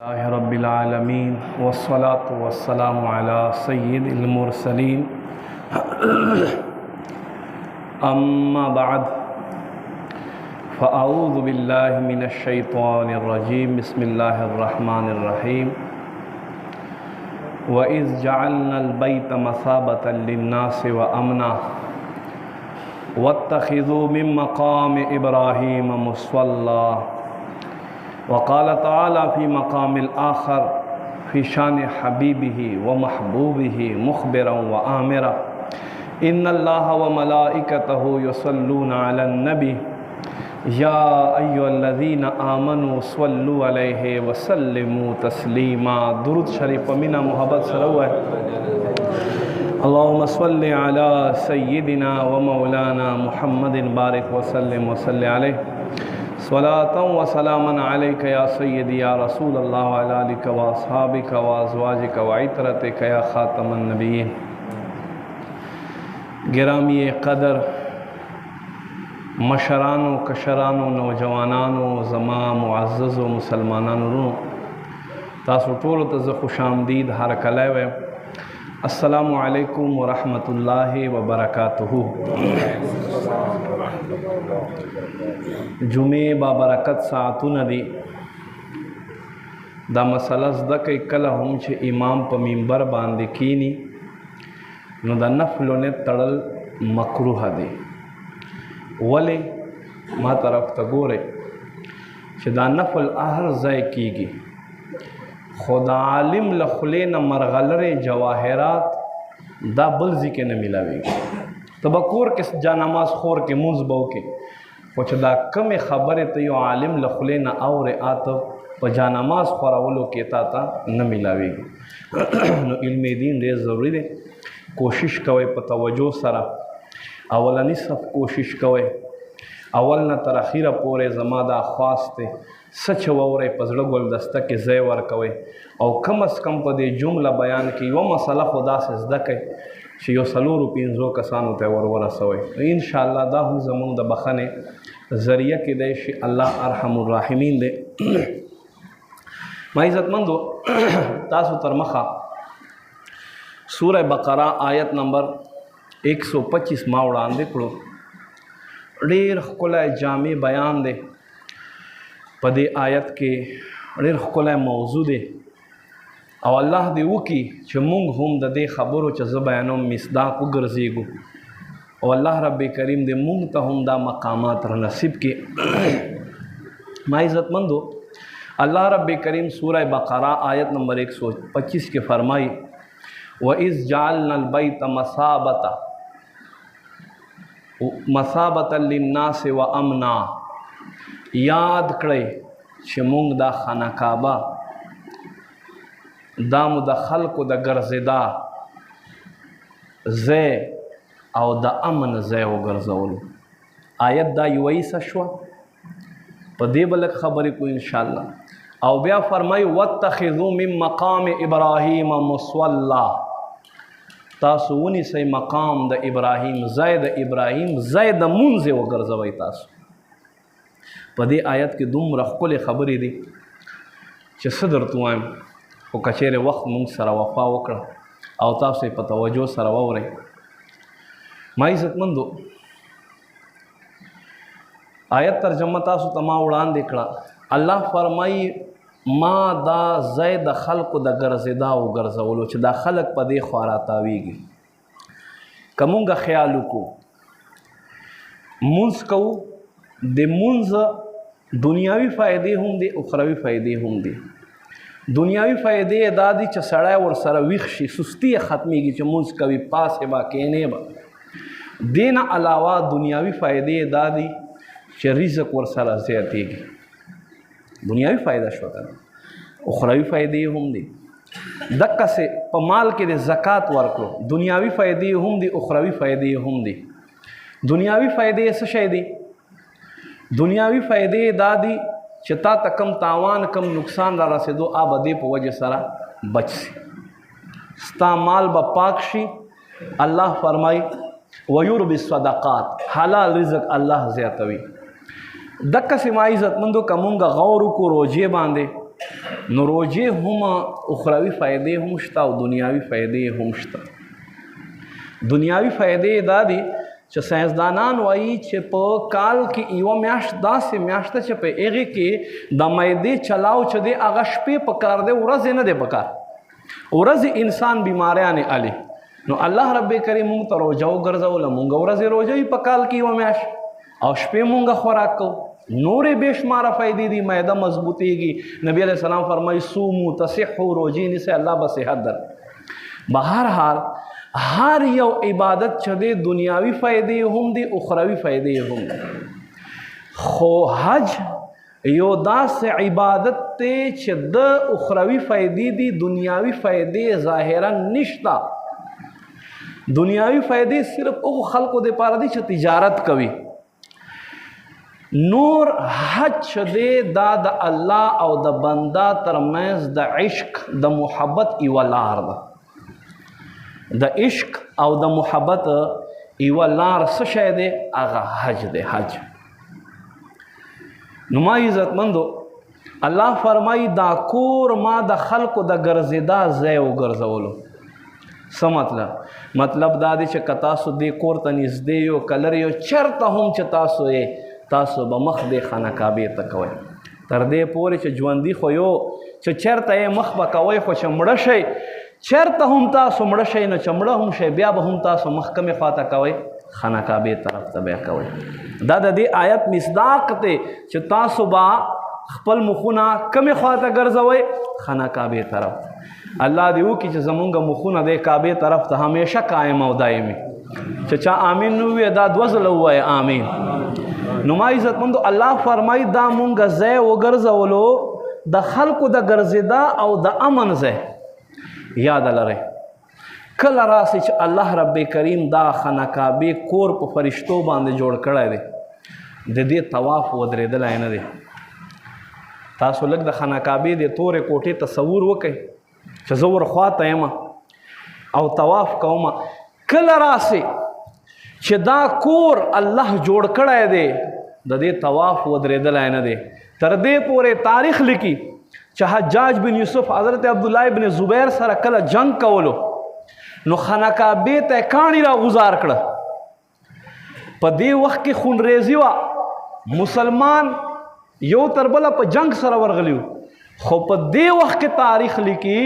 रब्बिल आलमीन वस्सलातु वस्सलामु अला सय्यिदिल मुरसलीन अम्मा बाद फ़अऊज़ु बिल्लाहि मिनश शैतानिर रजीम बिस्मिल्लाहिर रहमानिर रहीम व इज़ जअलनल बैत मसाबतन लिन्नासि व अमना वत्तख़िज़ू मिन मक़ामि इब्राहीम मुसल्ला वक़ाल तआला फ़ी मक़ामिल आख़र फ़ी शान हबीबिही व महबूबिही मुख़बिरन व आमिरा इन्नल्लाह व मलाइकतहु युसल्लूना अलन नबी या अय्युहल्लज़ीना आमनू सल्लु अलैहि व सल्लिमू तस्लीमा। दुरूद शरीफ मिना मोहब्बत सलवा अल्लाहुम्मा सल्लि अला सय्यिदिना व मौलाना मुहम्मदिन बारिक व सल्लिम व सल्लि अलैहि स्वलातन व सलामन अलैका या सय्यदी या रसूल अल्लाह व अला आलिका व अस्हाबिका व अज़वाजिका व इतरतिका या ख़ातमन नबिय्यीन। गिरामी क़दर मशरानो कशरानो नौजवानानो ज़मा मुअज़्ज़ज़ व मुसलमानानो तासु टोलो ते ज़ खुश आमदीद हर कले व अस्सलामु अलैकुम व रहमतुल्लाहि व बरकातुहू। जुमे बाबरकत सातुन दी दा मसला ज़द कई कला हम छे इमाम प मिंबर बांदे कीनी नो दा नफलो ने तड़ल मकरूह दे वले मा तरफ तगोरे छे दा नफल आहर ज़य कीगी खुदा आलिम लखले न मरगलरे जवाहरात दा बल्जी के न मिलावेगी तबकोर के जा नमाज खोर के मुंजबो के कुछ दा कम खबर तो यो आलिम लखले न और आत प जा नमाज खोरावलो के ताता न मिलावेगी। नो इल्म दीन रे ज़रूरी दे कोशिश कवे प तवज्जो सरा अवलनी सब कोशिश कवे अवल न तर अखीर पोरे ज़मादा ख्वास्ते सच वौरे पजड़ गोल दस्ता के ज़ेवर कवे और कम अज़ कम पदे जुमला बयान की वो मसला खुदा से ज़दक़े छि यो सलूर पिंजो कसानो ते वर सवे इंशाअल्लाह दा हम ज़मून द बखने ज़रिया के दे शि अल्लाह अरहमुर राहिमीन दे। माई इज़्ज़तमंदो तासु तरमखा सूरह बकरा आयत नंबर 125 मा उड़ान दे कड़ो ढेर ख़ुला जामी बयान दे पदे आयत के ढेर ख़ुला मौजू दे और अल्लाह दे वकी च मुंग हम दे खबरों च ज़बयानो मिसदाक गर्जीगु और अल्लाह रब्बे करीम दे मुंग त हम दा मकामात नसीब के। माई इज़्ज़तमंदो अल्लाह रब्बे करीम सूरह बकरा आयत नंबर 125 के फरमाई व इज़ जअलनल बैत मसाबतन लिन्नासि व अमना याद करे च मुंग दा खाना काबा दाम द खल्क़ द गर्ज़दा ज़े और द अमन ज़े व गर्ज़ौल आयत दा युवई सशवा पदे बलक खबरी को इंशाअल्लाह और ब्या फरमाई वत्तख़िज़ू मिन मक़ाम इब्राहीम मुसल्ला तासुनी से मकाम द इब्राहीम ज़ैद मुंज़े व गर्ज़वई तासु पदे आयत के दुम रखुल खबरी दी च सदर तुआम वो कचेरे वक्त मुंग सरा वफा वकड़ा और ताब से पतवजो सरा वरे। माई इज़्ज़तमंदो आयत तर्जमा तासु तमा उड़ान देखड़ा अल्लाह फरमाई मा दा ज़ैद खल्क़ द गर्ज़दा व गर्ज़वलो च दा खल्क़ पदे ख्वारा तावीगी कमुंगा ख्यालु को मुंस को दे मुंज दुनियावी फ़ायदे हम दे उखरवी फ़ायदे हम दे दुनियावी फ़ायदे दादी च सड़ा और सर विख्शी सुस्ती ख़त्मी की च मुंस कभी पास है बा कहने बा देना अलावा दुनियावी फ़ायदे दादी च रिज़्क़ और सर ज़्यादती की दुनियावी फ़ायदा शोकर उखरवी फ़ायदे हम दे दक्का से पमाल के दे ज़कात वर्को दुनियावी फ़ायदे हम दे उखरवी फ़ायदे हम दे दुनियावी फ़ायदे ऐसा शायदी दुनियावी फ़ायदे दादी चता तकम तावान कम नुकसान रा से दो आबदे प वजह सरा बच से स्ता माल ब पाकशी अल्लाह फरमाई वयुरबि सदक़ात हलाल रिज़्क़ अल्लाह ज़्यातवी दक्का से माई इज़्ज़तमंदो कमुंगा गौर को रोजे बांधे نو روجې هم اخروي فایدې هم شته او دنیاوي فایدې هم شته. دنیاوي فایدې دا دي چې ساینسدانان وایي چې په کال کې یوه میاشت داسې میاشت ده چې په هغې کې د معدې چلاو چې دی هغه شپې په کار دی، ورځې نه دی په کار. ورځې انسان بیماریانې علي. نو الله رب کریم مونږ ته روژه وګرځوله، مونږ ورځې روژه وي په کال کې یوه میاشت او شپې مونږ خوراک کوو. نورې بې شماره فایدې دي، معده مضبوطېږي. نبی علیه السلام فرمایي صومو تصحو، روژې نیسئ الله به صحت در. بهرحال هر یو عبادت چې دی دنیاوي فایدې هم دي، اخروي فایدې هم دي. خو حج یو داسې عبادت دی چې د اخروي فایدې دي، دنیاوي فایدې ظاهرا نشته. دنیاوي فایدې صرف هغو خلکو دپاره دي چې تجارت کوي. نور حج چې دی دا د الله او د بنده ترمنځ د عشق د محبت یوه لار ده. د عشق او د محبت یوه لار څه شی دی؟ هغه حج دی. حج نو ما عزتمندو الله فرمایي دا کور ما د خلکو د ګرځېدا ځای وګرځولو. څه مطلب؟ مطلب دا دی چې که تاسو دې کور ته نږدې یو که لرې یو، چېرته هم چې تاسو یې تاسو به مخ دې خانه کعبې ته کوئ. تر دې پورې چې ژوندي خو یو چې چېرته یې مخ به کوئ، خو چې مړه شئ چېرته هم تاسو مړه شئ نو چې مړه هم شئ بیا به هم تاسو مخ کمې خوا ته کوئ؟ خانه کعبې طرف ته بیا کوئ. دا د دې آیت مصداق دی چې تاسو به خپل مخونه کمې خوا ته ګرځوئ؟ خانه کعبې طرف. الله دې وکړي چې زمونږ مخونه دې کعبې طرف ته همیشه قایم او دایمي. چې چا آمین نه ووایه دا دوه ځله ووایه آمین. نو ما عزتمندو الله فرمایي دا مونږ ځای وګرځولو د خلکو د ګرځېدا او د امن ځای. یاد لرئ کله راسي چې الله رب کریم دا خانه کعبې کور په فرشتو باندې جوړ کړی دی، د دې طواف ودرېدلی نه دی. تاسو لږ د خانه کعبې د تورې کوټې تصور وکئ چې زه ورخواته یم او طواف کوم. کله راسي چې دا کور الله جوړ کړی دی د دې طواف ودرېدلی نه دی. تر دې پورې تاریخ لیکي چې حجاج بن یوسف حضرت عبدالله بن زبیر سره کله جنگ کولو نو خانه کعبې ته کاڼي را غوزار کړه. په دې وخت کې خونریزي وه، مسلمان یو تر بله په جنگ سره ورغلی و. خو په دې وخت کې تاریخ لیکي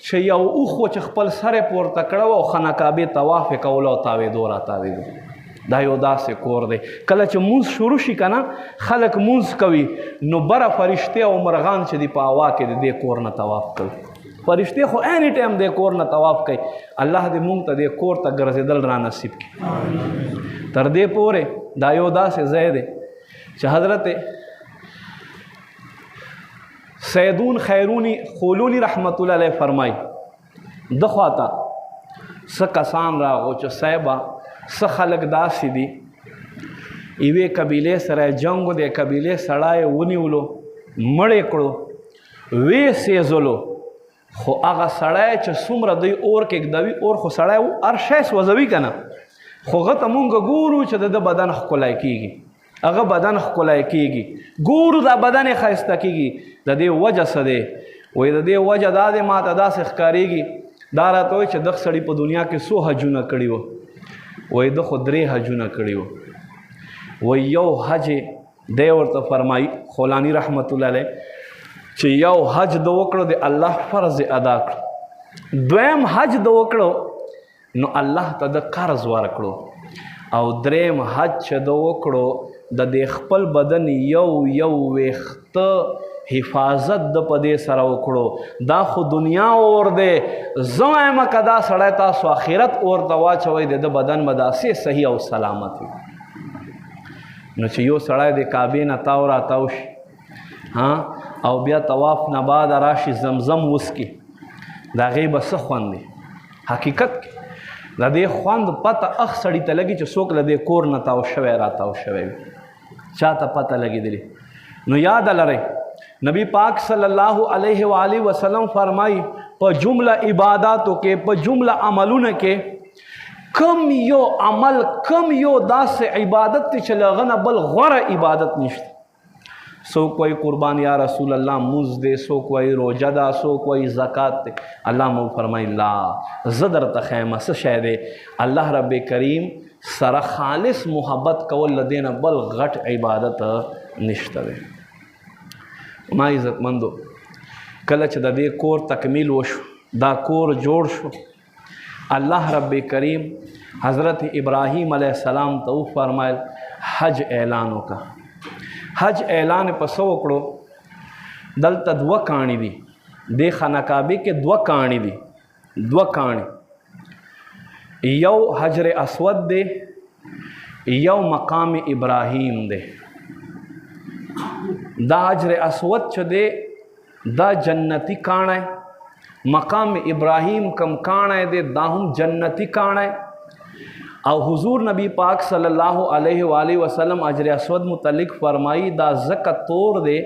چې یو اوښ و چې خپل سر یې پورته کړی و او خانه کعبې طواف یې کولو او تاوېدو را تاوېدو. دا یو داسې کور دی. کله چې مونځ شروع شي که نه خلک مونځ کوي نو بره فرشتې او مرغان چې دي په هوا کې د دې کور نه طواف کوي. فرشتې خو اینی ټایم دې کور نه طواف کوي. الله دې مونږ ته دې کور ته ګرځېدل را نصیب کړي. تر دې پورې دا یو داسې ځای دی چې حضرت سیدون خیرونی خولونی رحمت الله علیه فرمایي د خواته څه کسان راغو چې صاحبه څه خلک داسې دي یوې قبیلې سره جنګ و، د قبیلې سړی ونیولو مړ یې کړو ویې سېزلو. خو هغه سړی چې څومره دوی اور کېږدوي، اور خو سړی هر شی سوځوي که نه، خو هغه ته مونږ ګورو چې د بدن ښکلی کېږي، هغه بدن ښکلی کېږي، ګورو دا بدن یې ښایسته کېږي. د دې وجه څه دی؟ وایي د دې وجه دا دی ما ته داسې ښکارېږي دا راته وایي چې دغه سړي په دنیا کې څو حجونه کړي وو. وایي ده خو 3 حجونه کړي وو. وایي یو حج دی ورته فرمایي خولاني رحمت الله علیه چې یو حج د وکړو د الله فرض ادا کړو، دویم حج د وکړو نو الله ته د قرض ورکړو، او دریم حج چې د وکړو د دې خپل بدن یو ویښته حفاظت د په دې سره وکړو. دا خو دنیا اور دی، زه وایم که دا سړی تاسو آخرت اور ته واچوئ د ده بدن به داسې صحیح او سلامت وي. نو چې یو سړی د کعبې نه تاو را تاو شي او بیا طواف نه بعد راشي زمزم وسکي، د هغې به څه خوند دی؟ حقیقت کې د دې خوند پته اخ سړي ته لګي چې څوک له دې کور نه تاو شوی را تاو شوی وي، چا ته پته لګېدلې. نو یاد لرئ نبی پاک صلی الله علیه و آله وسلم فرمایي په جمله عباداتو کې، په جمله عملونه کې کم یو عمل، کم یو داسې عبادت دی چې له هغه نه بل غوره عبادت نشته. सो कोई कुर्बान या रसूल अल्लाह मुझ दे, सो कोई रोजा दा, सो कोई ज़कात दे। अल्लाह मु फरमाई ला ज़दर तखैमा से शह दे अल्लाह रब करीम सरा खालिस मुहब्बत कवल लदेन बल घट इबादत निश्त दे। मा इज़्ज़तमंदो कलच दे कोर तकमील वशो, दा कोर जोड़ शो, अल्लाह रब करीम हज़रत इब्राहीम अलैहिस्सलाम तो फरमायल हज ऐलानों का हज ऐलान पसो वकड़ो दलता दुआ कहानी दी दे खाना काबे के दुआ कहानी दी दुआ कहानी यौ हजर असवद दे यौ मकाम इब्राहीम दे। दा हजर असवद च दे दा जन्नती कान है, मकाम इब्राहीम कम कान है दे दाहुम जन्नती कान है। और हुजूर नबी पाक सल्लल्लाहु अलैहि वसल्लम हजर असवद मुतल्लिक फरमाई दा ज़क तोड़ दे